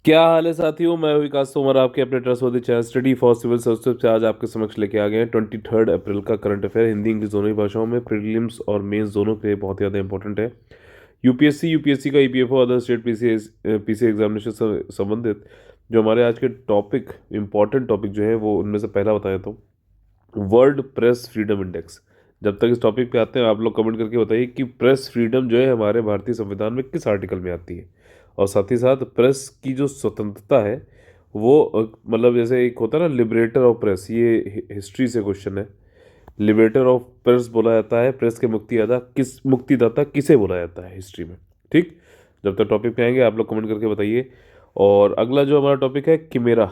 क्या हाल है साथियों। मैं हूं विकास तोमर, आपके अपने trustworthy channel study for civil services से आज आपके समक्ष लेके आ गए हैं 23 अप्रैल का करंट अफेयर। हिंदी इंग्लिश दोनों ही भाषाओं में, प्रीलिम्स और मेंस दोनों के लिए बहुत ज़्यादा इंपॉर्टेंट है। यूपीएससी का EPFO other state PC examination से संबंधित जो हमारे आज के टॉपिक, इंपॉर्टेंट टॉपिक जो है वो उनमें से पहला बता देता हूँ। World press freedom index. जब तक इस टॉपिक पे आते हैं आप लोग कमेंट करके बताइए कि प्रेस फ्रीडम जो है हमारे भारतीय संविधान में किस आर्टिकल में आती है। और साथ ही साथ प्रेस की जो स्वतंत्रता है वो मतलब जैसे एक होता है ना लिबरेटर ऑफ प्रेस, ये हिस्ट्री से क्वेश्चन है। लिबरेटर ऑफ प्रेस बोला जाता है, प्रेस के मुक्तिदाता किसे बोला जाता है हिस्ट्री में। ठीक, जब तक टॉपिक पे आएंगे आप लोग कमेंट करके बताइए। और अगला जो हमारा टॉपिक है किमेरा,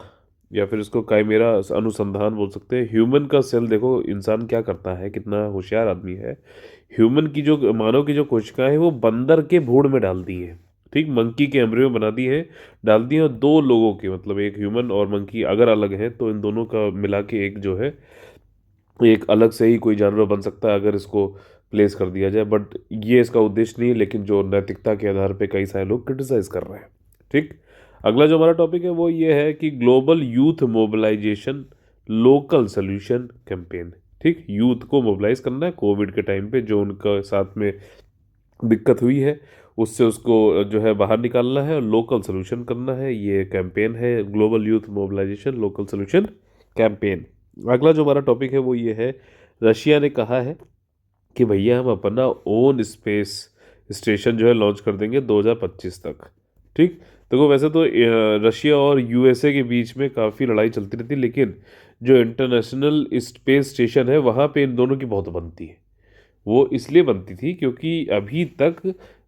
या फिर इसको काइमेरा अनुसंधान बोल सकते हैं। ह्यूमन का सेल, देखो इंसान क्या करता है, कितना होशियार आदमी है। ह्यूमन की जो मानव की जो कोशिकाएं हैं वो बंदर के भूड़ में डाल दी हैं। ठीक, मंकी के एम्ब्रियो बना दी है, डाल दी है। और दो लोगों के मतलब एक ह्यूमन और मंकी अगर अलग है तो इन दोनों का मिला के एक जो है एक अलग से ही कोई जानवर बन सकता है अगर इसको प्लेस कर दिया जाए। बट ये इसका उद्देश्य नहीं है, लेकिन जो नैतिकता के आधार पे कई सारे लोग क्रिटिसाइज कर रहे हैं। ठीक, अगला जो हमारा टॉपिक है वो ये है कि global youth mobilisation local solution campaign. ठीक, यूथ को मोबिलाइज करना है कोविड के टाइम पे, जो उनका साथ में दिक्कत हुई है उससे उसको जो है बाहर निकालना है और लोकल सोल्यूशन करना है। ये कैंपेन है global youth mobilisation local solution campaign. अगला जो हमारा टॉपिक है वो ये है, रशिया ने कहा है कि भैया हम अपना ओन स्पेस स्टेशन जो है लॉन्च कर देंगे 2025 तक। ठीक, देखो वैसे तो रशिया और यूएसए के बीच में काफ़ी लड़ाई चलती रहती है, लेकिन जो इंटरनेशनल स्पेस स्टेशन है वहाँ पे इन दोनों की बहुत बनती है। वो इसलिए बनती थी क्योंकि अभी तक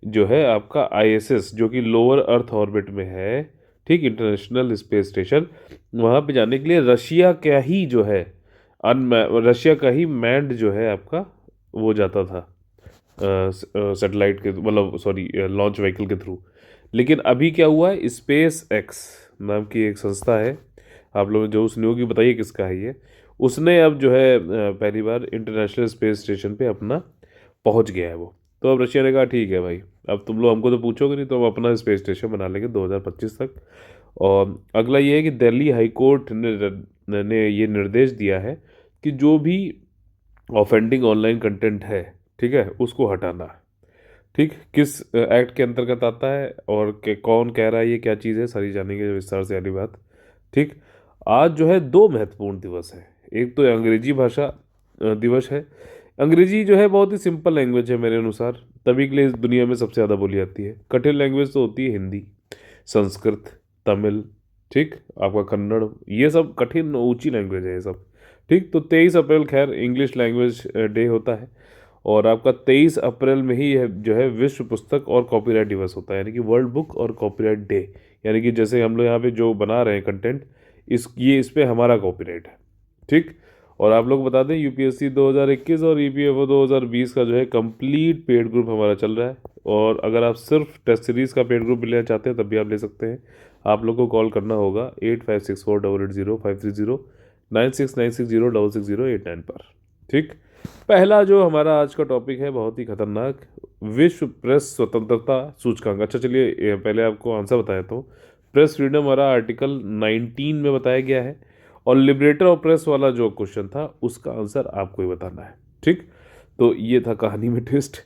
जो है आपका आईएसएस जो कि लोअर अर्थ ऑर्बिट में है, ठीक, इंटरनेशनल स्पेस स्टेशन, वहाँ पे जाने के लिए रशिया का ही जो है रशिया का ही मैंड जो है आपका वो जाता था सैटेलाइट के मतलब सॉरी लॉन्च व्हीकल के थ्रू। लेकिन अभी क्या हुआ है, स्पेस एक्स नाम की एक संस्था है, आप लोग जो उस न्यू की बताइए किसका है ये। उसने अब जो है पहली बार इंटरनेशनल स्पेस स्टेशन पे अपना पहुंच गया है वो। तो अब रशिया ने कहा ठीक है भाई, अब तुम लोग हमको तो पूछोगे नहीं तो हम अपना स्पेस स्टेशन बना लेंगे 2025 तक। और अगला ये है कि दिल्ली हाई कोर्ट ने ये निर्देश दिया है कि जो भी ऑफेंडिंग ऑनलाइन कंटेंट है, ठीक है, उसको हटाना है। ठीक, किस एक्ट के अंतर्गत आता है और कौन कह रहा है ये क्या चीज़ है, सारी जानेंगे विस्तार से वाली बात। ठीक, आज जो है दो महत्वपूर्ण दिवस है। एक तो अंग्रेजी भाषा दिवस है। अंग्रेजी जो है बहुत ही सिंपल लैंग्वेज है मेरे अनुसार, तभी के लिए इस दुनिया में सबसे ज़्यादा बोली जाती है। कठिन लैंग्वेज तो होती है हिंदी, संस्कृत, तमिल, ठीक, आपका कन्नड़, ये सब कठिन ऊंची लैंग्वेज है ये सब। ठीक, तो 23 अप्रैल खैर इंग्लिश लैंग्वेज डे होता है। और आपका 23 अप्रैल में ही जो है विश्व पुस्तक और कॉपीराइट दिवस होता है, यानी कि वर्ल्ड बुक और कॉपीराइट डे। यानी कि जैसे हम लोग यहाँ पे जो बना रहे हैं कंटेंट, इस पे हमारा कॉपीराइट है। ठीक, और आप लोग बता दें यूपीएससी 2021 और ईपीएफओ 2020 का जो है कंप्लीट पेड ग्रुप हमारा चल रहा है। और अगर आप सिर्फ टेस्ट सीरीज का पेड ग्रुप लेना चाहते हैं तब भी आप ले सकते हैं। आप लोग को कॉल करना होगा 8564880530, 9696066089 पर। ठीक, पहला जो हमारा आज का टॉपिक है बहुत ही खतरनाक, विश्व प्रेस स्वतंत्रता सूचकांक। अच्छा चलिए पहले आपको आंसर बताया तो प्रेस फ्रीडम हमारा आर्टिकल 19 में बताया गया है। और लिबरेटर ऑफ प्रेस वाला जो क्वेश्चन था उसका आंसर आपको ही बताना है। ठीक, तो ये था कहानी में ट्विस्ट।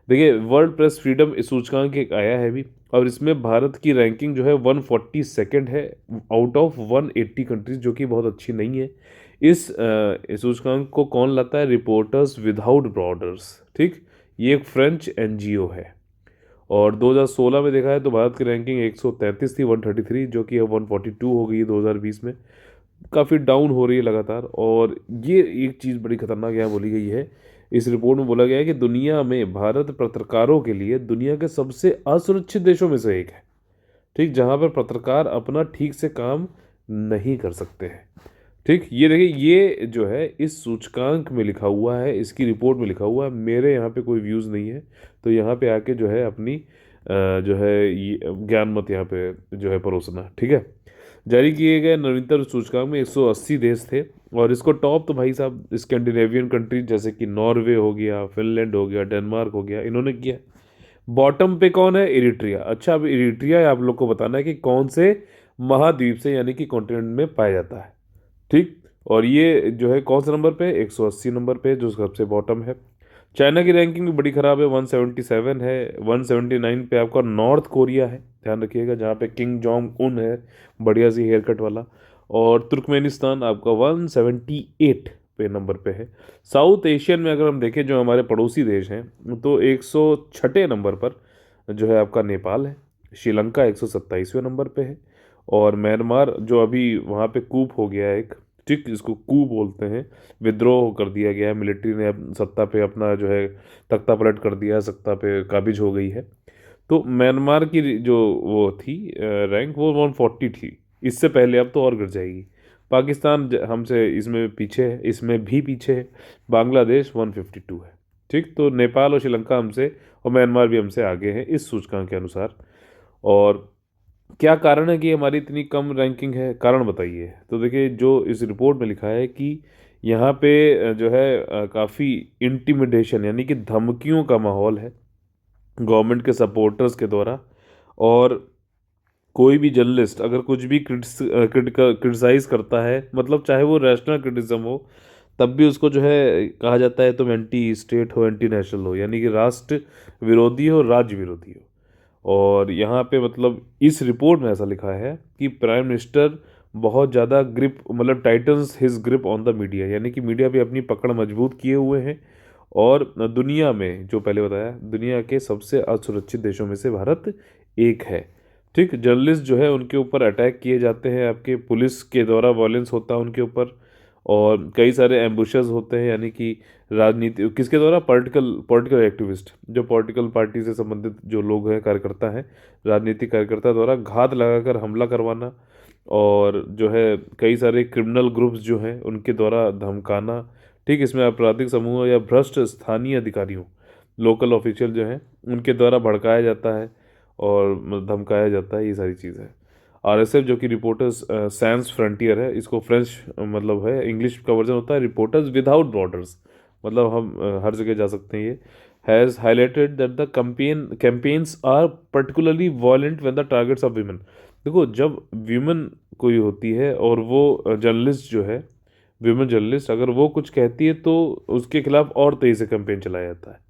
देखिए वर्ल्ड प्रेस फ्रीडम सूचकांक एक आया है अभी, और इसमें भारत की रैंकिंग जो है 142nd है आउट ऑफ 180 कंट्रीज, जो कि बहुत अच्छी नहीं है। इस सूचकांक को कौन लाता है, रिपोर्टर्स विदाउट बॉर्डर्स। ठीक, ये एक फ्रेंच एनजीओ है। और 2016 में देखा है तो भारत की रैंकिंग 133 थी 133, जो कि अब 142 हो गई 2020 में। काफ़ी डाउन हो रही है लगातार। और ये एक चीज़ बड़ी खतरनाक यहाँ बोली गई है, इस रिपोर्ट में बोला गया है कि दुनिया में भारत पत्रकारों के लिए दुनिया के सबसे असुरक्षित देशों में से एक है। ठीक, जहाँ पर पत्रकार अपना ठीक से काम नहीं कर सकते हैं। ठीक, ये देखिए ये जो है इस सूचकांक में लिखा हुआ है, इसकी रिपोर्ट में लिखा हुआ है। मेरे यहाँ पे कोई व्यूज़ नहीं है, तो यहाँ पे आके जो है अपनी जो है ये ज्ञान मत यहाँ पे जो है परोसना। ठीक है, जारी किए गए नवीनतम सूचकांक में 180 देश थे। और इसको टॉप तो भाई साहब स्कैंडिनेवियन कंट्रीज जैसे कि नॉर्वे हो गया, फिनलैंड हो गया, डेनमार्क हो गया, इन्होंने किया। बॉटम पे कौन है? इरिट्रिया। अच्छा, अब इरिट्रिया आप लोग को बताना है कि कौन से महाद्वीप से यानी कि कॉन्टिनेंट में पाया जाता है। ठीक। और ये जो है कौन से नंबर पे? 180 नंबर पे, जो सबसे बॉटम है। चाइना की रैंकिंग भी बड़ी खराब है, 177 है। 179 पे आपका नॉर्थ कोरिया है, ध्यान रखिएगा, जहाँ पे किंग जोंग उन है, बढ़िया सी हेयर कट वाला। और तुर्कमेनिस्तान आपका 178 पे नंबर पे है। साउथ एशियन में अगर हम देखें, जो हमारे पड़ोसी देश हैं, तो 106 नंबर पर जो है आपका नेपाल है। श्रीलंका 127वें नंबर पे है। और म्यांमार जो अभी वहाँ पे कूप हो गया है एक, ठीक, जिसको कू बोलते हैं, विद्रोह कर दिया गया है, मिलिट्री ने अब सत्ता पे अपना जो है तख्ता पलट कर दिया है, सत्ता पे काबिज हो गई है। तो म्यांमार की जो वो थी रैंक, वो 140 थी इससे पहले, अब तो और गिर जाएगी। पाकिस्तान हमसे इसमें पीछे है, इसमें भी पीछे है। बांग्लादेश 152 है। ठीक, तो नेपाल और श्रीलंका हमसे और म्यांमार भी हमसे आगे हैं इस सूचकांक के अनुसार। और क्या कारण है कि हमारी इतनी कम रैंकिंग है? कारण बताइए। तो देखिए, जो इस रिपोर्ट में लिखा है कि यहाँ पे जो है काफ़ी इंटिमिडेशन यानी कि धमकियों का माहौल है गवर्नमेंट के सपोर्टर्स के द्वारा। और कोई भी जर्नलिस्ट अगर कुछ भी क्रिटिसाइज करता है, मतलब चाहे वो रैशनल क्रिटिसिज्म हो, तब भी उसको जो है कहा जाता है तुम एंटी स्टेट हो, एंटी नेशनल हो, यानी कि राष्ट्र विरोधी हो, राज्य विरोधी हो। और यहाँ पे मतलब इस रिपोर्ट में ऐसा लिखा है कि प्राइम मिनिस्टर बहुत ज़्यादा ग्रिप, मतलब titans his grip on the media, यानी कि मीडिया पे अपनी पकड़ मजबूत किए हुए हैं। और दुनिया में, जो पहले बताया, दुनिया के सबसे असुरक्षित देशों में से भारत एक है। ठीक, जर्नलिस्ट जो है उनके ऊपर अटैक किए जाते हैं, आपके पुलिस के द्वारा वायलेंस होता है उनके ऊपर। और कई सारे एम्बुशेस होते हैं, यानी कि राजनीति किसके द्वारा? पॉलिटिकल पॉलिटिकल एक्टिविस्ट, जो पॉलिटिकल पार्टी से संबंधित जो लोग हैं, कार्यकर्ता हैं, राजनीतिक कार्यकर्ता द्वारा घात लगाकर हमला करवाना। और जो है कई सारे क्रिमिनल ग्रुप्स जो हैं उनके द्वारा धमकाना। ठीक, इसमें आपराधिक समूह या भ्रष्ट स्थानीय अधिकारियों, लोकल ऑफिशियल जो हैं, उनके द्वारा भड़काया जाता है और धमकाया जाता है, ये सारी चीज़ें। आरएसएफ जो कि रिपोर्टर्स सैंस फ्रंटियर है, इसको फ्रेंच मतलब है, इंग्लिश का वर्जन होता है रिपोर्टर्स विदाउट बॉर्डर्स, मतलब हम हर जगह जा सकते हैं। ये has highlighted that the campaigns are particularly violent when the targets of women. देखो, जब वीमेन कोई होती है और वो जर्नलिस्ट जो है, वीमेन जर्नलिस्ट, अगर वो कुछ कहती है तो उसके खिलाफ और तेजी से कैंपेन चलाया जाता है।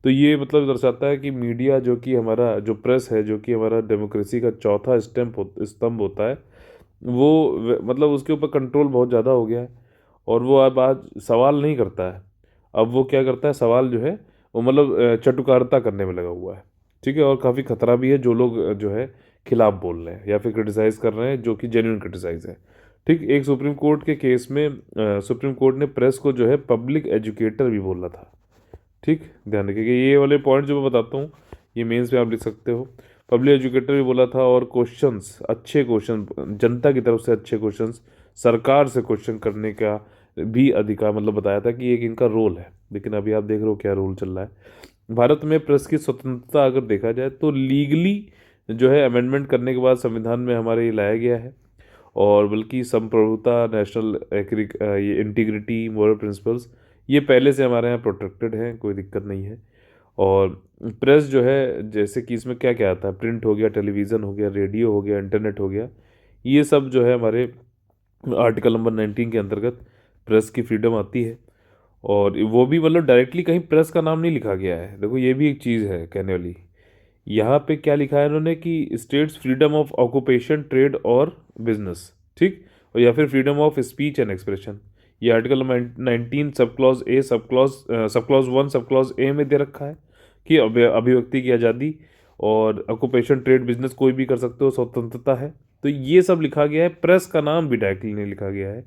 तो ये मतलब दर्शाता है कि मीडिया, जो कि हमारा जो प्रेस है, जो कि हमारा डेमोक्रेसी का चौथा स्तंभ होता है, वो मतलब उसके ऊपर कंट्रोल बहुत ज़्यादा हो गया है। और वो अब आज सवाल नहीं करता है। अब वो क्या करता है? सवाल जो है वो मतलब चटुकारिता करने में लगा हुआ है। ठीक है, और काफ़ी खतरा भी है जो लोग जो है खिलाफ बोल रहे हैं या फिर क्रिटिसाइज़ कर रहे हैं, जो कि जेन्युइन क्रिटिसाइज है। ठीक, एक सुप्रीम कोर्ट के केस में सुप्रीम कोर्ट ने प्रेस को जो है पब्लिक एजुकेटर भी बोला था। ठीक, ध्यान रखिएगा, ये वाले पॉइंट जो मैं बताता हूँ, ये मेंस में आप लिख सकते हो। पब्लिक एजुकेटर भी बोला था। और क्वेश्चंस, अच्छे क्वेश्चन, जनता की तरफ से अच्छे क्वेश्चंस, सरकार से क्वेश्चन करने का भी अधिकार, मतलब बताया था कि एक इनका रोल है। लेकिन अभी आप देख रहे हो क्या रोल चल रहा है भारत में। प्रेस की स्वतंत्रता अगर देखा जाए तो लीगली जो है अमेंडमेंट करने के बाद संविधान में हमारे ये लाया गया है। और बल्कि संप्रभुता, नेशनल ये इंटीग्रिटी, मोरल प्रिंसिपल्स, ये पहले से हमारे यहाँ प्रोटेक्टेड हैं, कोई दिक्कत नहीं है। और प्रेस जो है, जैसे कि इसमें क्या क्या आता है, प्रिंट हो गया, टेलीविज़न हो गया, रेडियो हो गया, इंटरनेट हो गया, ये सब जो है हमारे आर्टिकल नंबर 19 के अंतर्गत प्रेस की फ्रीडम आती है। और वो भी मतलब डायरेक्टली कहीं प्रेस का नाम नहीं लिखा गया है। देखो, ये भी एक चीज़ है कहने वाली। यहाँ पे क्या लिखा है इन्होंने कि states freedom of occupation, trade और बिजनेस। ठीक, और या फिर freedom of speech and expression. ये article number 19 sub clause A, sub clause 1 sub clause A में दे रखा है कि अभिव्यक्ति की आज़ादी और ऑक्यूपेशन, ट्रेड, बिजनेस कोई भी कर सकते हो, स्वतंत्रता है। तो ये सब लिखा गया है, प्रेस का नाम भी डायरेक्टली नहीं लिखा गया है।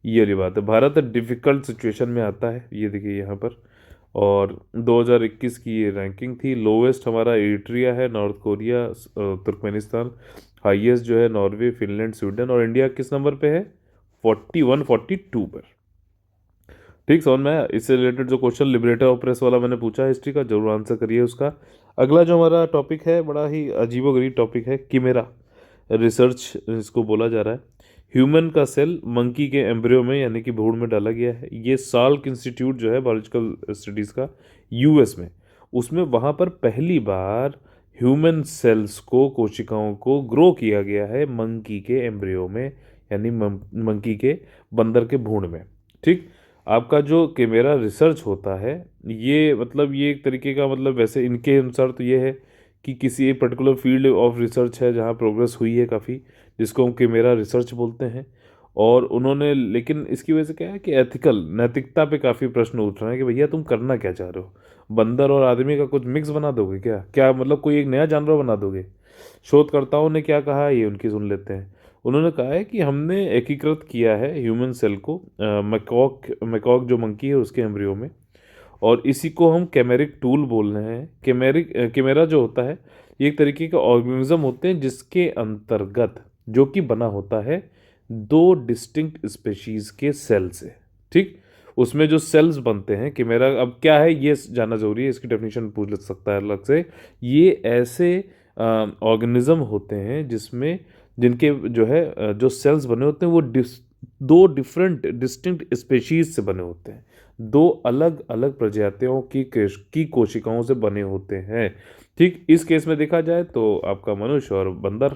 ये वाली बात है। भारत डिफ़िकल्ट सिचुएशन में आता है, ये देखिए यहाँ पर। और 2021 की ये रैंकिंग थी। लोवेस्ट हमारा एरिट्रिया है, नॉर्थ कोरिया, तुर्कमेनिस्तान। हाईएस्ट जो है नॉर्वे, फिनलैंड, स्वीडन। और इंडिया किस नंबर पे है? 41 42 पर। ठीक, समझ में आया? इससे रिलेटेड जो क्वेश्चन लिबरेटर ऑफ प्रेस वाला मैंने पूछा हिस्ट्री का, जरूर आंसर करिए उसका। अगला जो हमारा टॉपिक है, बड़ा ही अजीबोगरीब टॉपिक है, किमेरा रिसर्च इसको बोला जा रहा है। ह्यूमन का सेल मंकी के एम्ब्रियो में, यानी कि भ्रूण में डाला गया है। ये साल्क इंस्टीट्यूट जो है बायोलॉजिकल स्टडीज़ का, यूएस में, उसमें वहाँ पर पहली बार ह्यूमन सेल्स को, कोशिकाओं को ग्रो किया गया है मंकी के एम्ब्रियो में, यानी मंकी के, बंदर के भ्रूण में। ठीक। आपका जो केमेरा रिसर्च होता है, ये मतलब ये एक तरीके का, मतलब वैसे इनके अनुसार तो ये है कि किसी एक पर्टिकुलर फील्ड ऑफ रिसर्च है जहाँ प्रोग्रेस हुई है काफ़ी, जिसको हम केमेरा रिसर्च बोलते हैं। और उन्होंने, लेकिन इसकी वजह से क्या है कि एथिकल, नैतिकता पे काफ़ी प्रश्न उठ रहे हैं कि भैया तुम करना क्या चाह रहे हो, बंदर और आदमी का कुछ मिक्स बना दोगे क्या, क्या मतलब कोई एक नया जानवर बना दोगे। शोधकर्ताओं ने क्या कहा है ये उनकी सुन लेते हैं। उन्होंने कहा है कि हमने एकीकृत किया है ह्यूमन सेल को मैकॉक मैकॉक जो मंकी है उसके एम्ब्रियो में, और इसी को हम कैमेरिक टूल बोल रहे हैं। कैमेरा जो होता है ये एक तरीके के ऑर्गेनिज्म होते हैं जिसके अंतर्गत, जो कि बना होता है दो डिस्टिंक्ट स्पेशीज के सेल से। ठीक। उसमें जो सेल्स बनते हैं कैमेरा, अब क्या है ये जानना जरूरी है, इसकी डेफिनेशन पूछ लग सकता है अलग से। ये ऐसे ऑर्गेनिज्म होते हैं जिसमें, जिनके जो है जो सेल्स बने होते हैं वो दो डिफरेंट डिस्टिंक्ट स्पेशीज से बने होते हैं, दो अलग अलग प्रजातियों की कोशिकाओं से बने होते हैं। ठीक। इस केस में देखा जाए तो आपका मनुष्य और बंदर।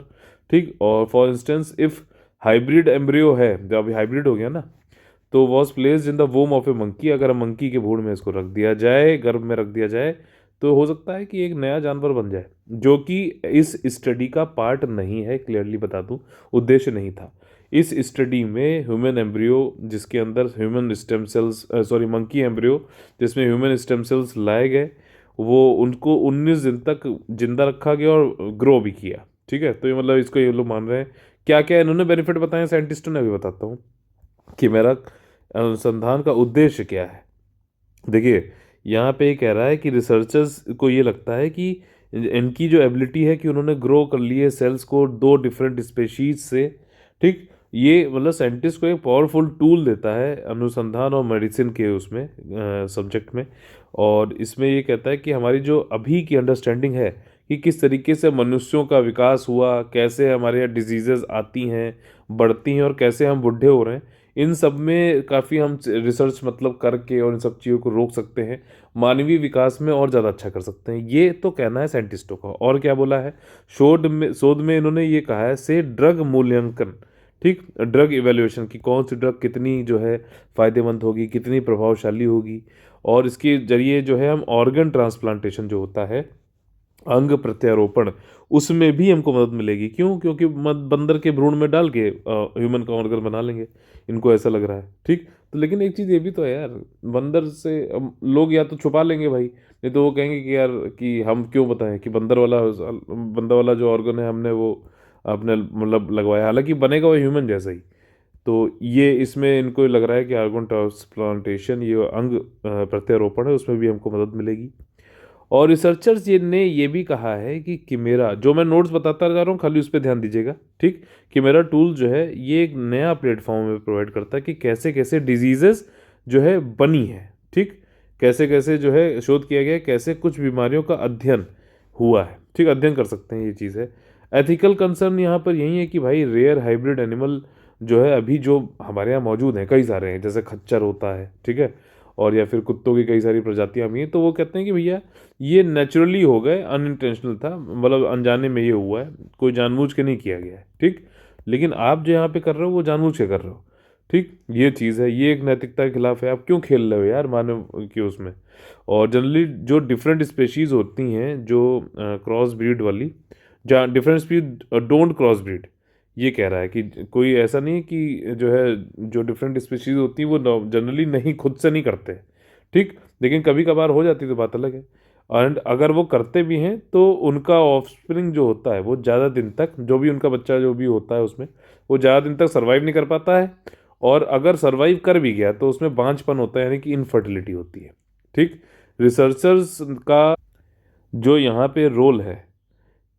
ठीक। और for instance if hybrid embryo है, जब अभी हाइब्रिड हो गया ना, तो was placed in the वोम of A monkey, अगर मंकी के भ्रूण में इसको रख दिया जाए, गर्भ में रख दिया जाए, तो हो सकता है कि एक नया जानवर बन जाए, जो कि इस स्टडी का पार्ट नहीं है, क्लियरली बता दूं, उद्देश्य नहीं था। इस स्टडी में ह्यूमन एम्ब्रियो जिसके अंदर human stem cells, sorry monkey embryo जिसमें ह्यूमन स्टेम सेल्स लाए गए, वो उनको 19 दिन तक जिंदा रखा गया और ग्रो भी किया। ठीक है। तो ये मतलब इसको ये लोग मान रहे हैं। क्या क्या इन्होंने बेनिफिट बताए साइंटिस्टों ने, अभी बताता हूँ कि मेरा अनुसंधान का उद्देश्य क्या है। देखिए, यहाँ पे ये कह रहा है कि रिसर्चर्स को ये लगता है कि इनकी जो एबिलिटी है कि उन्होंने ग्रो कर लिए सेल्स को दो डिफरेंट स्पेशीज से। ठीक। ये मतलब साइंटिस्ट को एक पावरफुल टूल देता है अनुसंधान और मेडिसिन के उसमें सब्जेक्ट में। और इसमें ये कहता है कि हमारी जो अभी की अंडरस्टैंडिंग है कि किस तरीके से मनुष्यों का विकास हुआ, कैसे हमारे यहाँ डिजीजेज आती हैं, बढ़ती हैं, और कैसे हम बूढ़े हो रहे हैं, इन सब में काफ़ी हम रिसर्च मतलब करके और इन सब चीज़ों को रोक सकते हैं, मानवीय विकास में और ज़्यादा अच्छा कर सकते हैं। ये तो कहना है साइंटिस्टों का। और क्या बोला है शोध में इन्होंने ये कहा है से ड्रग मूल्यांकन। ठीक। ड्रग इवेल्युएशन की कौन सी ड्रग कितनी जो है फ़ायदेमंद होगी, कितनी प्रभावशाली होगी, और इसके जरिए जो है हम ऑर्गन ट्रांसप्लांटेशन जो होता है, अंग प्रत्यारोपण, उसमें भी हमको मदद मिलेगी। क्यों? क्योंकि बंदर के भ्रूण में डाल के ह्यूमन का ऑर्गन बना लेंगे, इनको ऐसा लग रहा है। ठीक। तो लेकिन एक चीज़ ये भी तो है यार, बंदर से लोग या तो छुपा लेंगे भाई, नहीं तो वो कहेंगे कि यार कि हम क्यों बताएं कि बंदर वाला जो ऑर्गन है हमने वो अपने मतलब लगवाया, हालांकि बनेगा वो ह्यूमन जैसा ही। तो ये इसमें इनको लग रहा है कि ऑर्गन ट्रांसप्लांटेशन, ये अंग प्रत्यारोपण है, उसमें भी हमको मदद मिलेगी। और रिसर्चर्स ये ने ये भी कहा है कि किमेरा, जो मैं नोट्स बताता जा रहा हूँ खाली उस पर ध्यान दीजिएगा। ठीक। किमेरा टूल जो है ये एक नया प्लेटफॉर्म में प्रोवाइड करता है कि कैसे कैसे डिजीजेस जो है बनी है। ठीक। कैसे कैसे जो है शोध किया गया है, कैसे कुछ बीमारियों का अध्ययन हुआ है। ठीक। अध्ययन कर सकते हैं, ये चीज़ है। एथिकल कंसर्न यहाँ पर यही है कि भाई रेयर हाइब्रिड एनिमल जो है अभी जो हमारे यहाँ मौजूद हैं, कई सारे हैं, जैसे खच्चर होता है। ठीक है। और या फिर कुत्तों की कई सारी प्रजातियां भी हैं, तो वो कहते हैं कि भैया ये नेचुरली हो गए, अनइंटेंशनल था, मतलब अनजाने में ये हुआ है, कोई जानबूझ के नहीं किया गया है। ठीक। लेकिन आप जो यहाँ पे कर रहे हो वो जानबूझ के कर रहे हो। ठीक। ये चीज़ है, ये एक नैतिकता के खिलाफ है। आप क्यों खेल रहे हो यार मानव के उसमें। और जनरली जो डिफरेंट स्पेशीज होती हैं, जो क्रॉस ब्रीड वाली, जहाँ different speed don't cross breed, ये कह रहा है कि कोई ऐसा नहीं है कि जो है, जो डिफरेंट स्पीशीज होती है वो जनरली नहीं, खुद से नहीं करते। ठीक। लेकिन कभी कभार हो जाती है तो बात अलग है। एंड अगर वो करते भी हैं तो उनका ऑफस्प्रिंग जो होता है वो ज़्यादा दिन तक, जो भी उनका बच्चा जो भी होता है उसमें, वो ज़्यादा दिन तक सर्वाइव नहीं कर पाता है। और अगर सर्वाइव कर भी गया तो उसमें बांझपन होता है, यानी कि इनफर्टिलिटी होती है। ठीक। रिसर्चर्स का जो यहाँ पे रोल है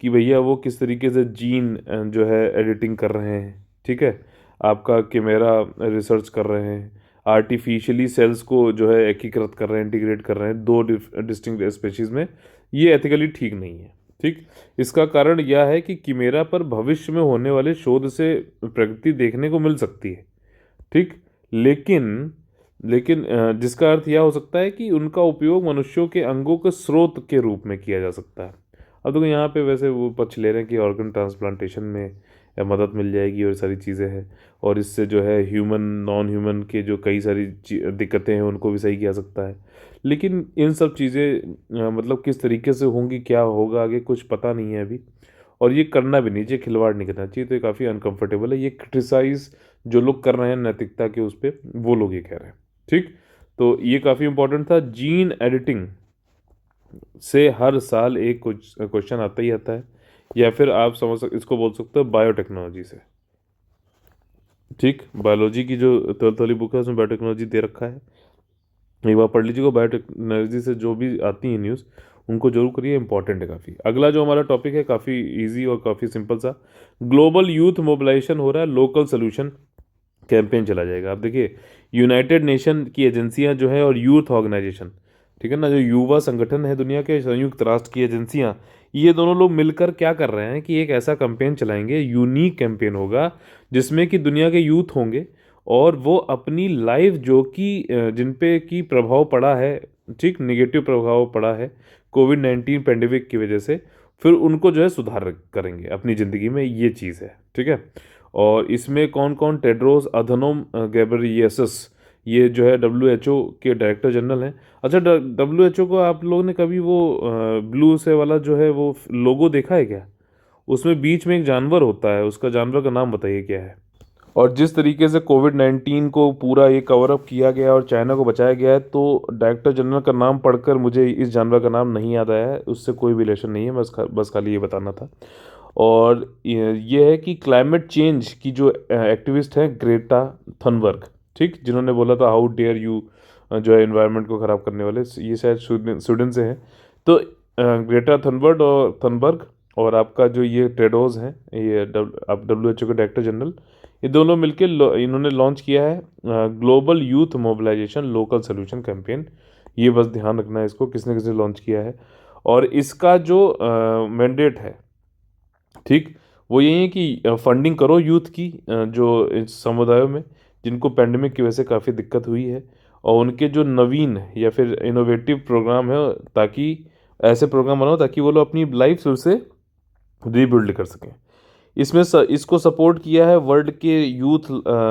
कि भैया वो किस तरीके से जीन जो है एडिटिंग कर रहे हैं। ठीक है। आपका कैमेरा रिसर्च कर रहे हैं, आर्टिफिशियली सेल्स को जो है एकीकृत कर रहे हैं, इंटीग्रेट कर रहे हैं दो डिस्टिंक्ट स्पेशीज में, ये एथिकली ठीक नहीं है। ठीक। इसका कारण यह है कि किमेरा पर भविष्य में होने वाले शोध से प्रगति देखने को मिल सकती है। ठीक। लेकिन लेकिन जिसका अर्थ यह हो सकता है कि उनका उपयोग मनुष्यों के अंगों के स्रोत के रूप में किया जा सकता है। अब देखो यहाँ पे वैसे वो पक्ष ले रहे हैं कि ऑर्गन ट्रांसप्लांटेशन में मदद मिल जाएगी और सारी चीज़ें हैं, और इससे जो है ह्यूमन नॉन ह्यूमन के जो कई सारी दिक्कतें हैं उनको भी सही किया सकता है। लेकिन इन सब चीज़ें मतलब किस तरीके से होंगी, क्या होगा आगे, कुछ पता नहीं है अभी। और ये करना भी नहीं चाहिए, खिलवाड़ नहीं करना चाहिए। तो ये काफ़ी अनकंफर्टेबल है, ये क्रिटिसाइज जो लोग कर रहे हैं नैतिकता के उस पर, वो लोग ये कह रहे हैं। ठीक, तो ये काफ़ी इंपॉर्टेंट था। जीन एडिटिंग से हर साल एक कुछ क्वेश्चन आता ही आता है, या फिर आप समझ इसको बोल सकते हो बायोटेक्नोलॉजी से। ठीक, बायोलॉजी की जो 12th वाली बुक है उसमें बायोटेक्नोलॉजी दे रखा है, एक बार पढ़ लीजिएगा। बायोटेक्नोलॉजी से जो भी आती है न्यूज़ उनको जरूर करिए, इंपॉर्टेंट है काफ़ी। अगला जो हमारा टॉपिक है काफ़ी इजी और काफ़ी सिंपल सा, ग्लोबल यूथ मोबिलाइजेशन हो रहा है, लोकल सोल्यूशन कैंपेन चला जाएगा। आप देखिए, यूनाइटेड नेशन की एजेंसियां जो है और यूथ ऑर्गेनाइजेशन, ठीक है ना, जो युवा संगठन है दुनिया के, संयुक्त राष्ट्र की एजेंसियां, ये दोनों लोग मिलकर क्या कर रहे हैं कि एक ऐसा कैंपेन चलाएंगे, यूनिक कैंपेन होगा जिसमें कि दुनिया के यूथ होंगे और वो अपनी लाइफ जो कि जिन पे की प्रभाव पड़ा है, ठीक, नेगेटिव प्रभाव पड़ा है कोविड-19 पेंडेमिक की वजह से, फिर उनको जो है सुधार करेंगे अपनी ज़िंदगी में, ये चीज़ है। ठीक है, और इसमें कौन कौन, टेड्रोस अधनोम गेब्रेयेसस, ये जो है डब्ल्यू के डायरेक्टर जनरल हैं। अच्छा, डब्ल्यू को आप लोगों ने कभी वो ब्लू से वाला जो है वो लोगो देखा है क्या? उसमें बीच में एक जानवर होता है, उसका जानवर का नाम बताइए क्या है? और जिस तरीके से कोविड-19 को पूरा ये कवर अप किया गया और चाइना को बचाया गया है, तो डायरेक्टर जनरल का नाम पढ़कर मुझे इस जानवर का नाम नहीं याद आया है, उससे कोई रिलेशन नहीं है, बस खाली ये बताना था। और ये है कि क्लाइमेट चेंज की जो एक्टिविस्ट हैं ग्रेटा थनबर्ग, ठीक, जिन्होंने बोला था हाउ डेयर यू जो है एनवायरनमेंट को ख़राब करने वाले, ये शायद स्वीडन स्वीडन से हैं। तो ग्रेटा थनबर्ग और आपका जो ये टेड्रोस हैं, ये आप डब्ल्यू के डायरेक्टर जनरल, ये दोनों मिलके इन्होंने लॉन्च किया है global youth mobilisation local solution campaign. ये बस ध्यान रखना है इसको, किसने किसने लॉन्च किया है। और इसका जो मैंडेट है, ठीक, वो यही है कि फंडिंग करो यूथ की, जो इस समुदायों में जिनको पेंडेमिक की वजह से काफ़ी दिक्कत हुई है, और उनके जो नवीन या फिर इनोवेटिव प्रोग्राम है, ताकि ऐसे प्रोग्राम बनाओ ताकि वो लोग अपनी लाइफ फिर से रीबिल्ड कर सकें। इसको सपोर्ट किया है वर्ल्ड के यूथ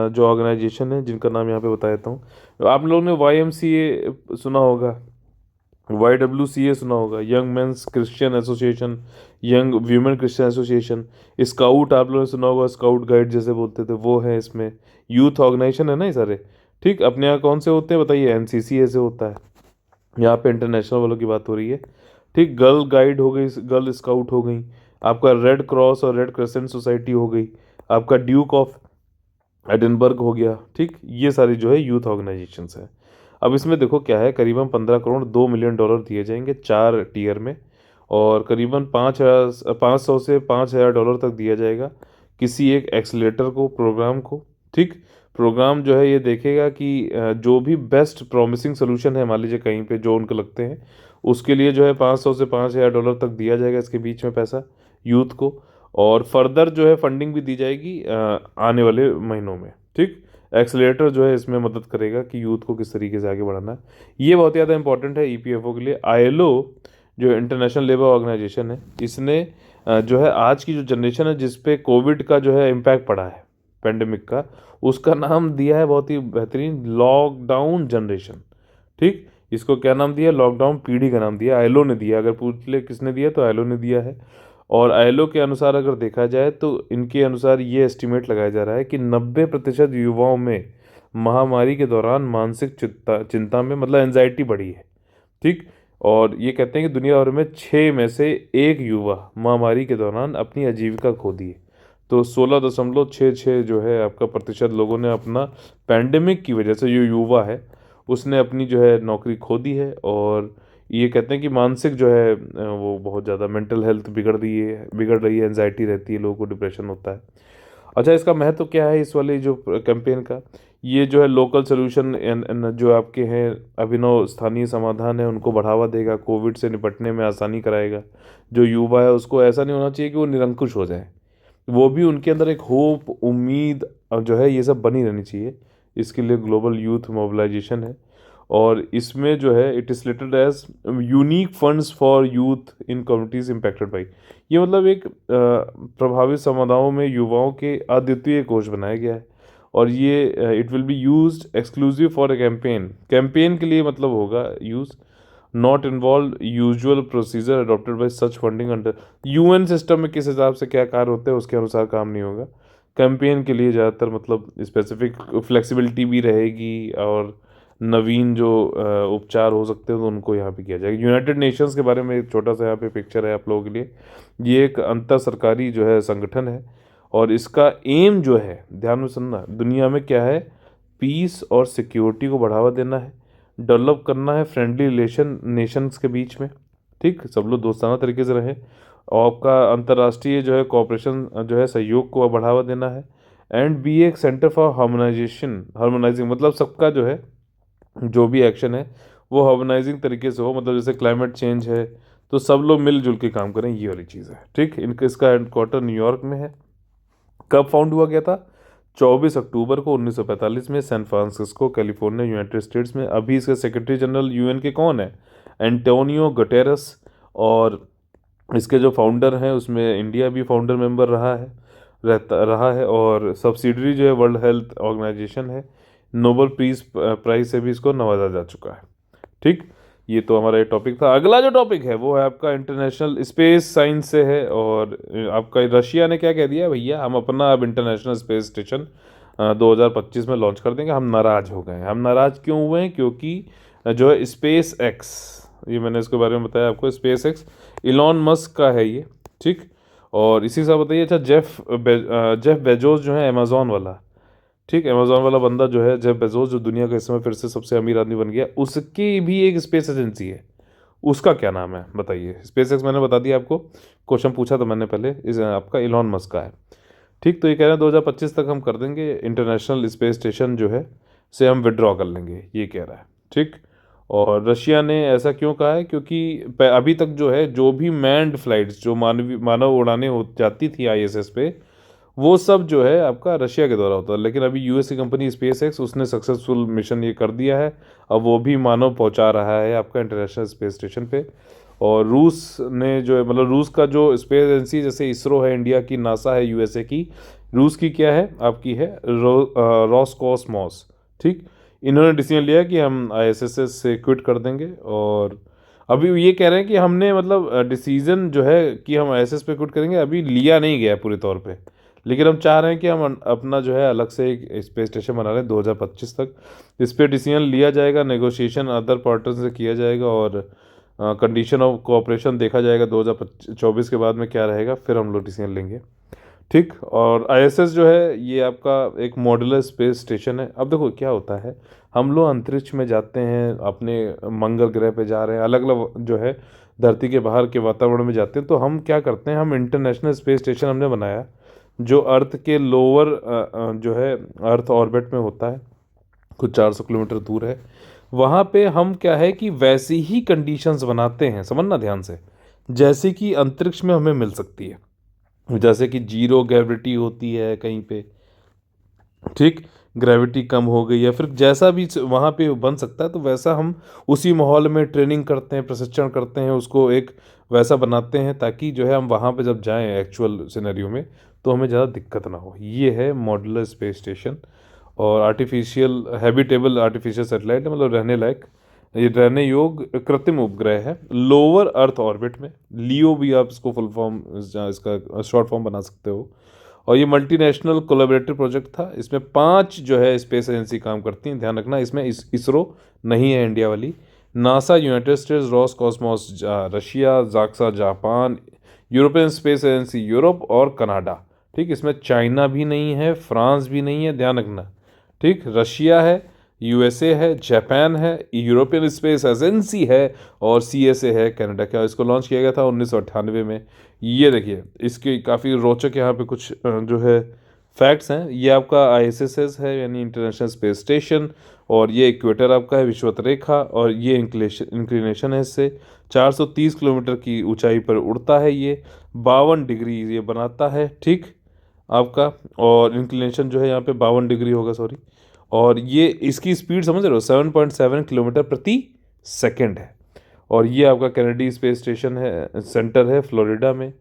जो ऑर्गेनाइजेशन है, जिनका नाम यहाँ पे बता देता हूँ। आप लोगों ने YMCA सुना होगा, YWCA सुना होगा, young mains Christian association, young women Christian association, scout आप लोगों ने सुना होगा, स्काउट गाइड जैसे बोलते थे, वो है इसमें। यूथ ऑर्गेनाइजेशन है ना ये सारे। ठीक, अपने यहाँ कौन से होते हैं बताइए? NCC ऐसे होता है, यहाँ पे इंटरनेशनल वालों की बात हो रही है। ठीक, गर्ल गाइड हो गई, गर्ल स्काउट हो गई, आपका रेड क्रॉस और रेड क्रिसेंट सोसाइटी हो गई, आपका ड्यूक ऑफ एडिनबर्ग हो गया। ठीक, ये सारी जो है यूथ ऑर्गेनाइजेशंस हैं। अब इसमें देखो क्या है, करीबन 15 करोड़ $2 मिलियन दिए जाएंगे 4 टीयर में, और करीबन 500 से $5,000 तक दिया जाएगा किसी एक एक्सीलेटर को, प्रोग्राम को। ठीक, प्रोग्राम जो है ये देखेगा कि जो भी बेस्ट प्रॉमिसिंग सोल्यूशन है, मान लीजिए कहीं पे जो उनको लगते हैं, उसके लिए जो है 500 से $5,000 तक दिया जाएगा इसके बीच में पैसा यूथ को। और फर्दर जो है फंडिंग भी दी जाएगी आने वाले महीनों में। ठीक, एक्सेलेरेटर जो है इसमें मदद करेगा कि यूथ को किस तरीके से आगे बढ़ाना है। ये बहुत ज़्यादा इंपॉर्टेंट है EPFO के लिए। ILO जो इंटरनेशनल लेबर ऑर्गेनाइजेशन है, इसने जो है आज की जो जनरेशन है जिस पे कोविड का जो है इम्पैक्ट पड़ा है पेंडेमिक का, उसका नाम दिया है बहुत ही बेहतरीन, लॉकडाउन जनरेशन। ठीक, इसको क्या नाम दिया? लॉकडाउन पीढ़ी का नाम दिया, ILO ने दिया। अगर पूछ ले किसने दिया तो ILO ने दिया है। और ILO के अनुसार अगर देखा जाए तो इनके अनुसार ये एस्टिमेट लगाया जा रहा है कि 90% युवाओं में महामारी के दौरान मानसिक चिंता चिंता में मतलब एंजाइटी बढ़ी है। ठीक, और ये कहते हैं कि दुनिया भर में 6 में से 1 युवा महामारी के दौरान अपनी आजीविका खो दी है। तो 16.66 जो है आपका प्रतिशत लोगों ने अपना पैंडेमिक की वजह से, जो युवा है उसने अपनी जो है नौकरी खो दी है। और ये कहते हैं कि मानसिक जो है वो बहुत ज़्यादा मेंटल हेल्थ बिगड़ रही है, एनजाइटी रहती है, लोगों को डिप्रेशन होता है। अच्छा, इसका महत्व क्या है इस वाले जो कैंपेन का? ये जो है लोकल सोल्यूशन जो आपके हैं, अभिनव स्थानीय समाधान है, उनको बढ़ावा देगा, कोविड से निपटने में आसानी कराएगा। जो युवा है उसको ऐसा नहीं होना चाहिए कि वो निरंकुश हो जाए, वो भी उनके अंदर एक होप, उम्मीद जो है ये सब बनी रहनी चाहिए। इसके लिए ग्लोबल यूथ मोबिलाइजेशन है। और इसमें जो है it is slated as unique funds for youth in communities impacted by. ये मतलब एक प्रभावित समुदायों में युवाओं के अद्वितीय कोष बनाया गया है। और ये it will be used exclusive for a campaign, campaign के लिए मतलब होगा use, not involve usual procedure adopted by such funding under. UN system में किस हिसाब से क्या कार्य होते हैं उसके अनुसार काम नहीं होगा। कैंपेन के लिए ज़्यादातर मतलब स्पेसिफिक फ्लेक्सिबिलिटी भी रहेगी और नवीन जो उपचार हो सकते हैं तो उनको यहाँ पे किया जाएगा। यूनाइटेड नेशंस के बारे में एक छोटा सा यहाँ पे पिक्चर है आप लोगों के लिए। ये एक अंतर सरकारी जो है संगठन है और इसका एम जो है, ध्यान में सुनना, दुनिया में क्या है, पीस और सिक्योरिटी को बढ़ावा देना है, डेवलप करना है फ्रेंडली रिलेशन नेशंस के बीच में, ठीक, सब लोग दोस्ताना तरीके से रहें। और आपका अंतर्राष्ट्रीय जो है कोऑपरेशन जो है सहयोग को बढ़ावा देना है। एंड बी एक सेंटर फॉर हार्मोनाइजेशन, हार्मोनाइजिंग मतलब सबका जो है जो भी एक्शन है वो हार्मोनाइजिंग तरीके से हो, मतलब जैसे क्लाइमेट चेंज है तो सब लोग मिलजुल के काम करें, ये वाली चीज़ है, ठीक। इनका इसका हेडक्वार्टर न्यूयॉर्क में है। कब फाउंड हुआ गया था? 24 अक्टूबर को 1945 में San Francisco California United States में। अभी इसके सेक्रेटरी जनरल यूएन के कौन है? Antonio Guterres. और इसके जो फाउंडर हैं उसमें इंडिया भी फाउंडर मेंबर रहा है। और सब्सिडरी जो है वर्ल्ड हेल्थ ऑर्गेनाइजेशन है। नोबेल पीस प्राइज से भी इसको नवाजा जा चुका है, ठीक। ये तो हमारा ये टॉपिक था। अगला जो टॉपिक है वो है आपका इंटरनेशनल स्पेस साइंस से है। और आपका रशिया ने क्या कह दिया भैया, हम अपना अब इंटरनेशनल स्पेस स्टेशन 2025 में लॉन्च कर देंगे। हम नाराज़ हो गए हैं। हम नाराज़ क्यों हुए हैं? क्योंकि जो है स्पेस एक्स, ये मैंने इसके बारे में बताया आपको, स्पेस एक्स इलॉन मस्क का है ये, ठीक। और इसी से बताइए, अच्छा जेफ बेजोस जो है अमेजोन वाला, ठीक, अमेजोन वाला बंदा जो है जेफ बेजोस, जो दुनिया का इस समय फिर से सबसे अमीर आदमी बन गया, उसकी भी एक स्पेस एजेंसी है। उसका क्या नाम है बताइए? स्पेस एक्स मैंने बता दिया आपको, क्वेश्चन पूछा था मैंने पहले, इस आपका इलॉन मस्क का है, ठीक। तो ये कह रहे हैं 2025 तक हम कर देंगे इंटरनेशनल स्पेस स्टेशन जो है से हम विड्रॉ कर लेंगे, ये कह रहा है, ठीक। और रशिया ने ऐसा क्यों कहा है? क्योंकि अभी तक जो है जो भी मैन्ड फ्लाइट्स जो मानव उड़ानें हो जाती थी आईएसएस पे, वो सब जो है आपका रशिया के द्वारा होता है। लेकिन अभी यूएस की कंपनी स्पेस एक्स, उसने सक्सेसफुल मिशन ये कर दिया है। अब वो भी मानव पहुंचा रहा है आपका इंटरनेशनल स्पेस स्टेशन पे। और रूस ने जो है मतलब रूस का जो स्पेस एजेंसी, जैसे इसरो है इंडिया की, नासा है यूएसए की, रूस की क्या है आपकी है रॉसकॉस्मॉस, ठीक। इन्होंने डिसीजन लिया कि हम आईएसएस से क्विट कर देंगे। और अभी ये कह रहे हैं कि हमने मतलब डिसीजन जो है कि हम आईएसएस पे क्विट करेंगे अभी लिया नहीं गया है पूरे तौर पे, लेकिन हम चाह रहे हैं कि हम अपना जो है अलग से एक स्पेस स्टेशन बना रहे हैं 2025 तक। इस पर डिसीजन लिया जाएगा, नेगोशिएशन अदर पार्टनर से किया जाएगा और कंडीशन ऑफ कोऑपरेशन देखा जाएगा 2024 के बाद में क्या रहेगा, फिर हम लोग डिसीजन लेंगे, ठीक। और आईएसएस जो है ये आपका एक मॉड्यूलर स्पेस स्टेशन है। अब देखो क्या होता है, हम लोग अंतरिक्ष में जाते हैं, अपने मंगल ग्रह पे जा रहे हैं, अलग अलग जो है धरती के बाहर के वातावरण में जाते हैं, तो हम क्या करते हैं, हम इंटरनेशनल स्पेस स्टेशन हमने बनाया जो अर्थ के लोअर जो है अर्थ ऑर्बिट में होता है, कुछ 400 किलोमीटर दूर है। वहाँ पे हम क्या है कि वैसी ही कंडीशंस बनाते हैं, समझना ध्यान से, जैसे कि अंतरिक्ष में हमें मिल सकती है। जैसे कि जीरो ग्रेविटी होती है कहीं पे, ठीक, ग्रेविटी कम हो गई या फिर जैसा भी वहाँ पे बन सकता है, तो वैसा हम उसी माहौल में ट्रेनिंग करते हैं, प्रशिक्षण करते हैं, उसको एक वैसा बनाते हैं ताकि जो है हम वहाँ पे जब जाएं एक्चुअल सिनेरियो में तो हमें ज़्यादा दिक्कत ना हो। ये है मॉड्यूलर स्पेस स्टेशन। और आर्टिफिशियल हैबिटेबल आर्टिफिशियल सैटेलाइट, मतलब रहने लायक, ये रहने योग्य कृत्रिम उपग्रह है लोअर अर्थ ऑर्बिट में, लियो भी आप इसको फुल फॉर्म इसका शॉर्ट फॉर्म बना सकते हो। और ये मल्टीनेशनल कोलैबोरेटिव प्रोजेक्ट था। इसमें 5 जो है स्पेस एजेंसी काम करती हैं, ध्यान रखना, इसमें इसरो नहीं है इंडिया वाली, NASA United States, Roscosmos Russia, JAXA Japan, European Space Agency Europe और कनाडा, ठीक। इसमें चाइना भी नहीं है, फ्रांस भी नहीं है, ध्यान रखना, ठीक। रशिया है, यूएसए है, जापान है, यूरोपियन स्पेस एजेंसी है और सीएसए है कनाडा का। इसको लॉन्च किया गया था 1998 में। ये देखिए इसके काफ़ी रोचक यहाँ पे कुछ जो है फैक्ट्स हैं। ये आपका आईएसएस है यानी इंटरनेशनल स्पेस स्टेशन, और ये इक्वेटर आपका है विषुवत रेखा, और ये इंक्लिनेशन है इससे 430 किलोमीटर की ऊंचाई पर उड़ता है ये, 52 डिग्री ये बनाता है, ठीक आपका। और इंक्लिनेशन जो है यहाँ पे 52 डिग्री होगा, सॉरी। और ये इसकी स्पीड समझ रहे हो 7.7 किलोमीटर प्रति सेकेंड है। और ये आपका कैनेडी स्पेस स्टेशन है, सेंटर है फ्लोरिडा में।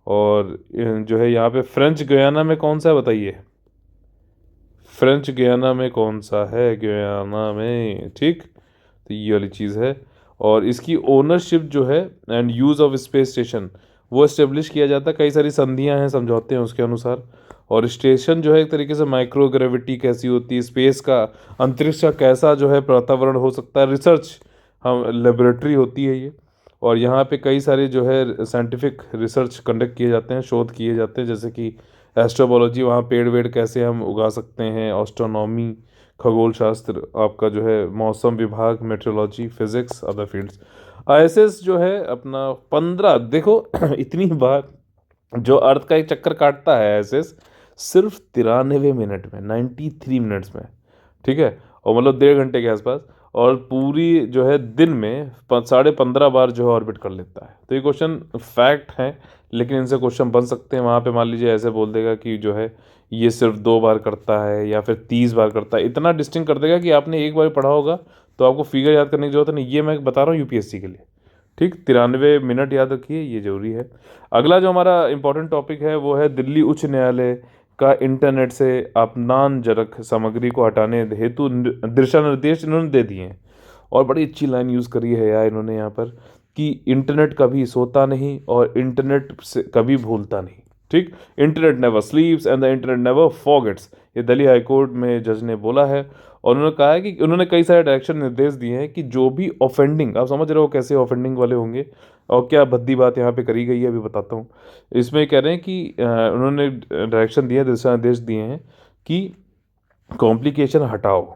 और जो है यहाँ पे फ्रेंच गयाना में कौन सा है बताइए, फ्रेंच गयाना में कौन सा है, गयाना में, ठीक। तो ये वाली चीज़ है। और इसकी ओनरशिप जो है and use of space station वो इस्टेब्लिश किया जाता है, कई सारी संधियां हैं, समझौते हैं उसके अनुसार। और स्टेशन जो है एक तरीके से माइक्रो ग्रेविटी कैसी होती है, स्पेस का, अंतरिक्ष का कैसा जो है वातावरण हो सकता है, रिसर्च हम लेबोरेटरी होती है ये। और यहाँ पे कई सारे जो है साइंटिफिक रिसर्च कंडक्ट किए जाते हैं, शोध किए जाते हैं, जैसे कि एस्ट्रोबोलॉजी, वहाँ पेड़ वेड़ कैसे हम उगा सकते हैं, एस्ट्रोनॉमी, खगोल शास्त्र, आपका जो है मौसम विभाग, metrology, physics, other fields. ISS जो है अपना 15 देखो इतनी बार जो अर्थ का एक चक्कर काटता है आईएसएस सिर्फ 93 मिनट में, 93 मिनट्स में, ठीक है। और मतलब 1.5 घंटे के आसपास। और पूरी जो है दिन में 15.5 बार जो है ऑर्बिट कर लेता है। तो ये क्वेश्चन फैक्ट है, लेकिन इनसे क्वेश्चन बन सकते हैं। वहाँ पे मान लीजिए ऐसे बोल देगा कि जो है ये सिर्फ 2 बार करता है या फिर 30 बार करता है, इतना डिस्टिंग कर देगा कि आपने एक बार पढ़ा होगा तो आपको फिगर याद करने की जरूरत नहीं। ये मैं बता रहा हूँ यूपीएससी के लिए, ठीक। 93 मिनट याद रखिए, ये जरूरी है। अगला जो हमारा इंपॉर्टेंट टॉपिक है वो है दिल्ली उच्च न्यायालय का इंटरनेट से अपमानजनक सामग्री को हटाने हेतु दिशा निर्देश इन्होंने दे दिए हैं। और बड़ी अच्छी लाइन यूज़ करी है यार इन्होंने यहाँ पर कि इंटरनेट कभी सोता नहीं और इंटरनेट से कभी भूलता नहीं, ठीक। Internet never स्लीप्स and the internet never forgets, ये दिल्ली हाई कोर्ट में जज ने बोला है। और उन्होंने कहा है कि उन्होंने कई सारे डायरेक्शन निर्देश दिए हैं कि जो भी ऑफेंडिंग, आप समझ रहे हो कैसे ऑफेंडिंग वाले होंगे, और क्या भद्दी बात यहाँ पे करी गई है अभी बताता हूँ। इसमें कह रहे हैं कि उन्होंने डायरेक्शन दिए, दिशा निर्देश दिए हैं कि कॉम्प्लिकेशन हटाओ,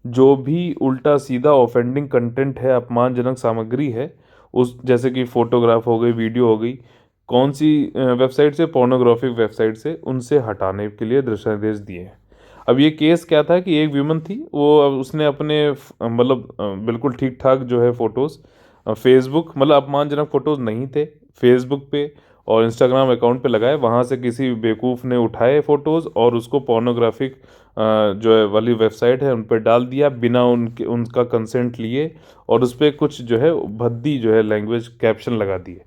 जो भी उल्टा सीधा ऑफेंडिंग कंटेंट है, अपमानजनक सामग्री है, उस जैसे कि फोटोग्राफ हो गई, वीडियो हो गई, कौन सी वेबसाइट से, पोर्नोग्राफिक वेबसाइट से, उनसे हटाने के लिए दिशा निर्देश दिए हैं। अब ये केस क्या था कि एक वीमन थी, वो अब उसने अपने मतलब बिल्कुल ठीक ठाक जो है फोटोज़ फेसबुक, मतलब अपमानजनक फ़ोटोज़ नहीं थे, फेसबुक पे और इंस्टाग्राम अकाउंट पे लगाए, वहाँ से किसी बेवकूफ़ ने उठाए फ़ोटोज़ और उसको पोर्नोग्राफिक जो है वाली वेबसाइट है उन पर डाल दिया बिना उनके उनका कंसेंट लिए। और उस पर कुछ जो है भद्दी जो है लैंग्वेज कैप्शन लगा दिए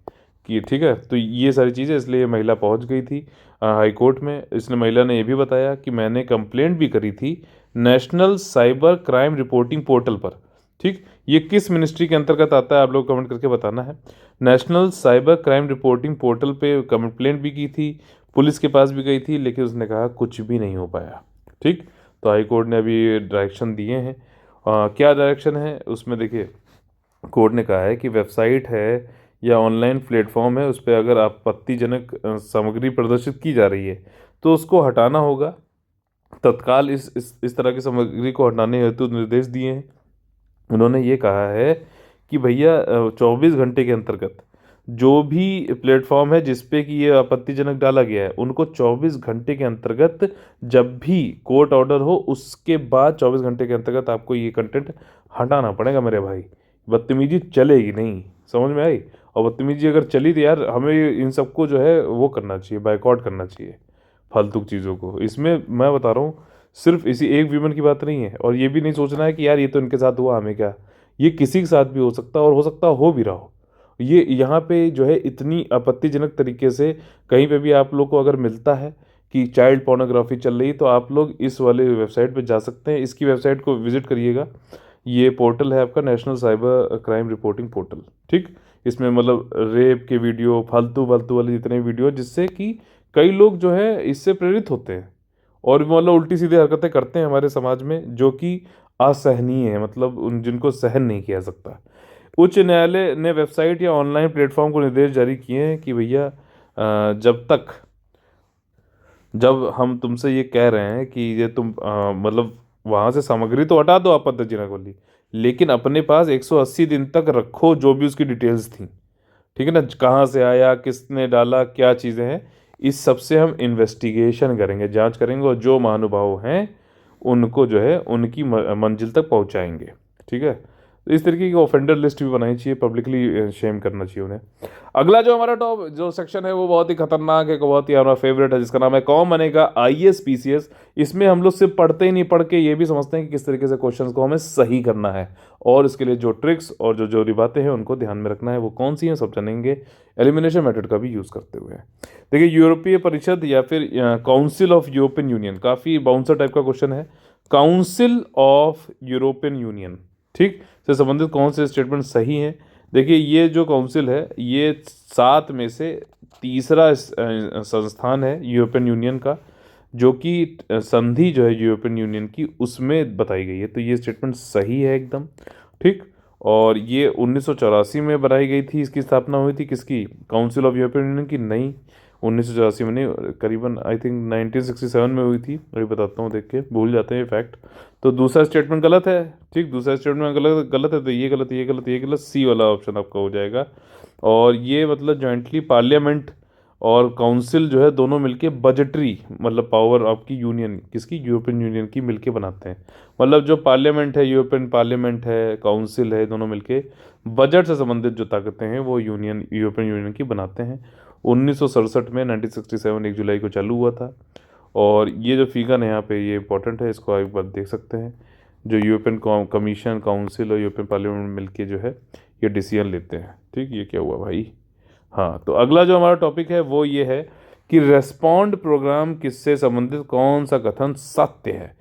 कि ठीक है। तो ये सारी चीज़ें, इसलिए महिला पहुंच गई थी हाई कोर्ट में। इसने महिला ने ये भी बताया कि मैंने कंप्लेंट भी करी थी national cyber crime reporting portal पर, ठीक। ये किस मिनिस्ट्री के अंतर्गत आता है आप लोग कमेंट करके बताना है। National cyber crime reporting portal पे कंप्लेंट भी की थी, पुलिस के पास भी गई थी, लेकिन उसने कहा कुछ भी नहीं हो पाया, ठीक। तो हाई कोर्ट ने अभी डायरेक्शन दिए हैं। क्या डायरेक्शन है उसमें देखिए, कोर्ट ने कहा है कि वेबसाइट है या ऑनलाइन प्लेटफॉर्म है उस पर अगर आपत्तिजनक सामग्री प्रदर्शित की जा रही है तो उसको हटाना होगा तत्काल। इस तरह की सामग्री को हटाने हेतु निर्देश दिए हैं। उन्होंने ये कहा है कि भैया 24 घंटे के अंतर्गत जो भी प्लेटफॉर्म है जिसपे कि ये आपत्तिजनक डाला गया है उनको 24 घंटे के अंतर्गत, जब भी कोर्ट ऑर्डर हो उसके बाद 24 घंटे के अंतर्गत आपको ये कंटेंट हटाना पड़ेगा मेरे भाई। बदतमीजी चलेगी नहीं, समझ में आई। और बदतमीजी अगर चली तो यार हमें इन सबको जो है वो करना चाहिए, बाइकआउट करना चाहिए फालतू चीज़ों को। इसमें मैं बता रहा हूँ सिर्फ इसी एक वीमन की बात नहीं है। और ये भी नहीं सोचना है कि यार ये तो इनके साथ हुआ हमें क्या, ये किसी के साथ भी हो सकता है और हो सकता हो भी रहा हो। ये यहाँ पे जो है इतनी आपत्तिजनक तरीके से कहीं पे भी आप लोग को अगर मिलता है कि चाइल्ड पोर्नोग्राफी चल रही, तो आप लोग इस वाले वेबसाइट पे जा सकते हैं, इसकी वेबसाइट को विजिट करिएगा। ये पोर्टल है आपका national cyber crime reporting portal, ठीक। इसमें मतलब रेप के वीडियो, फालतू फालतू वाले जितने वीडियो, जिससे कि कई लोग जो है इससे प्रेरित होते हैं और मतलब उल्टी सीधी हरकतें करते हैं हमारे समाज में, जो कि असहनीय है, मतलब उन जिनको सहन नहीं किया सकता। उच्च न्यायालय ने वेबसाइट या ऑनलाइन प्लेटफॉर्म को निर्देश जारी किए हैं कि भैया जब हम तुमसे ये कह रहे हैं कि ये तुम मतलब वहाँ से सामग्री तो हटा दो आपत्तिजनक वाली, लेकिन अपने पास 180 दिन तक रखो जो भी उसकी डिटेल्स थी, ठीक है ना, कहाँ से आया, किसने डाला, क्या चीज़ें हैं, इस सब से हम इन्वेस्टिगेशन करेंगे, जांच करेंगे और जो महानुभाव हैं उनको जो है उनकी मंजिल तक पहुंचाएंगे, ठीक है। तो इस तरीके की ऑफेंडर लिस्ट भी बनानी चाहिए, पब्लिकली शेम करना चाहिए उन्हें। अगला जो हमारा टॉप जो सेक्शन है वो बहुत ही खतरनाक है, बहुत ही हमारा फेवरेट है, जिसका नाम है कौन बनेगा आईएएस पीसीएस। इसमें हम लोग सिर्फ पढ़ते ही नहीं, पढ़ के ये भी समझते हैं कि किस तरीके से क्वेश्चंस को हमें सही करना है, और इसके लिए जो ट्रिक्स और जो जो बातें हैं उनको ध्यान में रखना है, वो कौन सी हैं सब जानेंगे एलिमिनेशन मेथड का भी यूज़ करते हुए। देखिए, यूरोपीय परिषद या फिर काउंसिल ऑफ यूरोपियन यूनियन, काफ़ी बाउंसर टाइप का क्वेश्चन है। काउंसिल ऑफ यूरोपियन यूनियन, ठीक, से संबंधित कौन से स्टेटमेंट सही हैं। देखिए, ये जो काउंसिल है ये 7 में से तीसरा संस्थान है यूरोपियन यूनियन का, जो कि संधि जो है यूरोपियन यूनियन की उसमें बताई गई है, तो ये स्टेटमेंट सही है एकदम, ठीक। और ये 1984 में बनाई गई थी, इसकी स्थापना हुई थी किसकी, काउंसिल ऑफ यूरोपियन यूनियन की, नहीं 1984 में नहीं, करीबन आई थिंक 1967 में हुई थी, अभी बताता हूँ, देख के भूल जाते हैं फैक्ट। तो दूसरा स्टेटमेंट गलत है, ठीक, दूसरा स्टेटमेंट गलत गलत है, तो ये गलत, ये गलत, ये गलत, सी वाला ऑप्शन आपका हो जाएगा। और ये मतलब जॉइंटली पार्लियामेंट और काउंसिल जो है दोनों मिलके बजटरी मतलब पावर आपकी यूनियन किसकी, यूरोपियन यूनियन की मिलके बनाते हैं। मतलब जो पार्लियामेंट है, यूरोपियन पार्लियामेंट है, काउंसिल है, दोनों मिलके बजट से संबंधित जो ताकतें हैं वो यूरोपियन यूनियन की बनाते हैं। 1967 में 1967 1 जुलाई को चालू हुआ था। और ये जो फिगर है यहाँ पे ये इंपॉर्टेंट है, इसको एक बार देख सकते हैं। जो यूरोपियन कमीशन, काउंसिल और यूरोपियन पार्लियामेंट मिलके जो है ये डिसीजन लेते हैं, ठीक। ये क्या हुआ भाई, हाँ, तो अगला जो हमारा टॉपिक है वो ये है कि रेस्पॉन्ड प्रोग्राम किससे संबंधित कौन सा कथन सत्य है,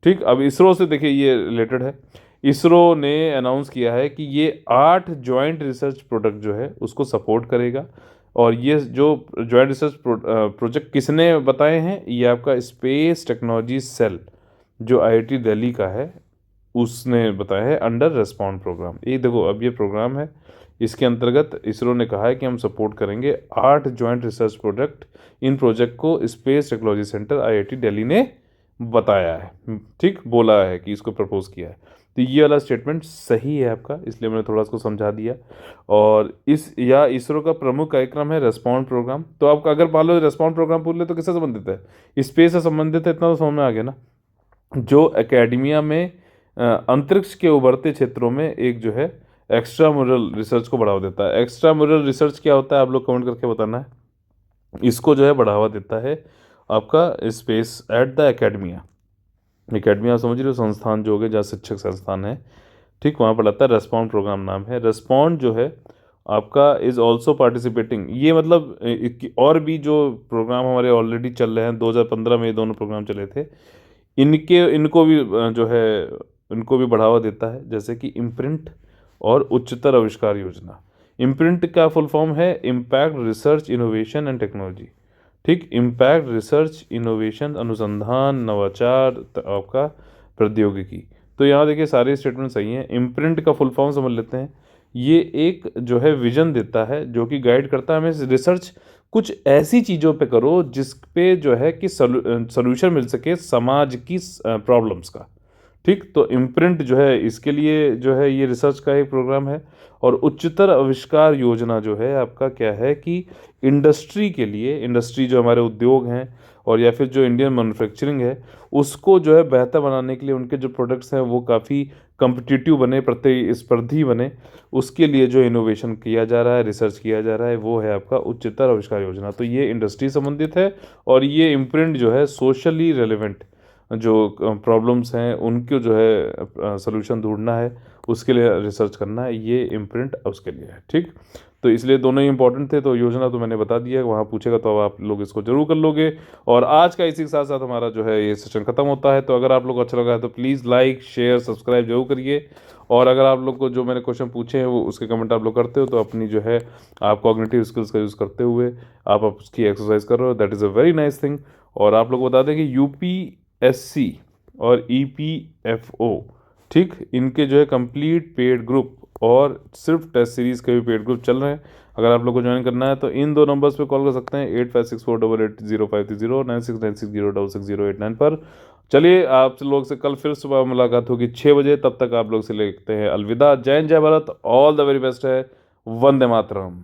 ठीक। अब इसरो से देखिए ये रिलेटेड है। इसरो ने अनाउंस किया है कि ये 8 जॉइंट रिसर्च प्रोडक्ट जो है उसको सपोर्ट करेगा। और ये जो जॉइंट रिसर्च प्रोजेक्ट किसने बताए हैं, ये आपका स्पेस टेक्नोलॉजी सेल जो आईआईटी दिल्ली का है उसने बताया है अंडर रेस्पॉन्ड प्रोग्राम। ये देखो, अब ये प्रोग्राम है, इसके अंतर्गत इसरो ने कहा है कि हम सपोर्ट करेंगे 8 जॉइंट रिसर्च प्रोजेक्ट। इन प्रोजेक्ट को space technology centre IIT Delhi ने बताया है, ठीक, बोला है कि इसको प्रपोज किया है। तो ये वाला स्टेटमेंट सही है आपका, इसलिए मैंने थोड़ा इसको समझा दिया। और इसरो का प्रमुख कार्यक्रम है रेस्पॉन्ड प्रोग्राम। तो आपका अगर मान लो रेस्पॉन्ड प्रोग्राम पूछ ले तो किससे संबंधित है, स्पेस से संबंधित है, इतना तो समझ में आ गया ना। जो एकेडमिया में अंतरिक्ष के उभरते क्षेत्रों में एक जो है एक्स्ट्रा मुरल रिसर्च को बढ़ावा देता है। एक्स्ट्रा मुरल रिसर्च क्या होता है आप लोग कमेंट करके बताना है। इसको जो है बढ़ावा देता है आपका space at the academia. Academia समझ रहे हो, संस्थान जो हो गए जहाँ शिक्षक संस्थान है, ठीक, वहाँ पर लगता है। रेस्पॉन्ड प्रोग्राम नाम है। रेस्पॉन्ड जो है आपका इज़ ऑल्सो पार्टिसिपेटिंग, ये मतलब और भी जो प्रोग्राम हमारे ऑलरेडी चल रहे हैं, 2015 में ये दोनों प्रोग्राम चले थे, इनको भी जो है इनको भी बढ़ावा देता है, जैसे कि इम्प्रिंट और उच्चतर आविष्कार योजना। इम्प्रिंट का फुल फॉर्म है impact research innovation and technology, ठीक, इम्पैक्ट रिसर्च इनोवेशन अनुसंधान नवाचार आपका प्रौद्योगिकी। तो यहाँ देखिए सारे स्टेटमेंट सही हैं। इम्प्रिंट का फुल फॉर्म समझ लेते हैं। ये एक जो है विजन देता है जो कि गाइड करता है हमें रिसर्च कुछ ऐसी चीज़ों पे करो जिस पे जो है कि सोल्यूशन मिल सके समाज की प्रॉब्लम्स का, ठीक। तो इम्प्रिंट जो है इसके लिए जो है ये रिसर्च का एक प्रोग्राम है। और उच्चतर आविष्कार योजना जो है आपका क्या है कि इंडस्ट्री के लिए, इंडस्ट्री जो हमारे उद्योग हैं और या फिर जो इंडियन मैन्युफैक्चरिंग है उसको जो है बेहतर बनाने के लिए, उनके जो प्रोडक्ट्स हैं वो काफ़ी कम्पिटिटिव बने, प्रतिस्पर्धी बने, उसके लिए जो इनोवेशन किया जा रहा है, रिसर्च किया जा रहा है, वो है आपका उच्चतर आविष्कार योजना। तो ये इंडस्ट्री संबंधित है। और ये इम्प्रिंट जो है सोशली रेलिवेंट जो प्रॉब्लम्स हैं उनको जो है सोल्यूशन ढूंढना है, उसके लिए रिसर्च करना है, ये इम्प्रिंट उसके लिए है, ठीक। तो इसलिए दोनों ही इंपॉर्टेंट थे। तो योजना तो मैंने बता दिया, वहाँ पूछेगा तो अब आप लोग इसको जरूर कर लोगे। और आज का इसी के साथ साथ हमारा जो है ये सेशन खत्म होता है। तो अगर आप लोग को अच्छा लगा है तो प्लीज़ लाइक शेयर सब्सक्राइब जरूर करिए। और अगर आप लोग को जो मैंने क्वेश्चन पूछे हैं वो उसके कमेंट आप लोग करते हो तो अपनी जो है आप कॉग्निटिव स्किल्स का यूज़ करते हुए आप उसकी एक्सरसाइज कर रहे हो, that is a very nice thing. और आप लोग को बता दें कि यूपीएससी और ईपीएफओ, ठीक, इनके जो है कंप्लीट पेड ग्रुप और सिर्फ टेस्ट सीरीज़ के भी पेड ग्रुप चल रहे हैं। अगर आप लोग को ज्वाइन करना है तो इन 2 नंबर्स पे कॉल कर सकते हैं, 8564880530 9696066089 पर। चलिए आप लोग से कल फिर सुबह मुलाकात होगी 6 बजे। तब तक आप लोग से लेते हैं अलविदा। जय हिंद, जय Bharat, all the very best है। वंदे मातरम।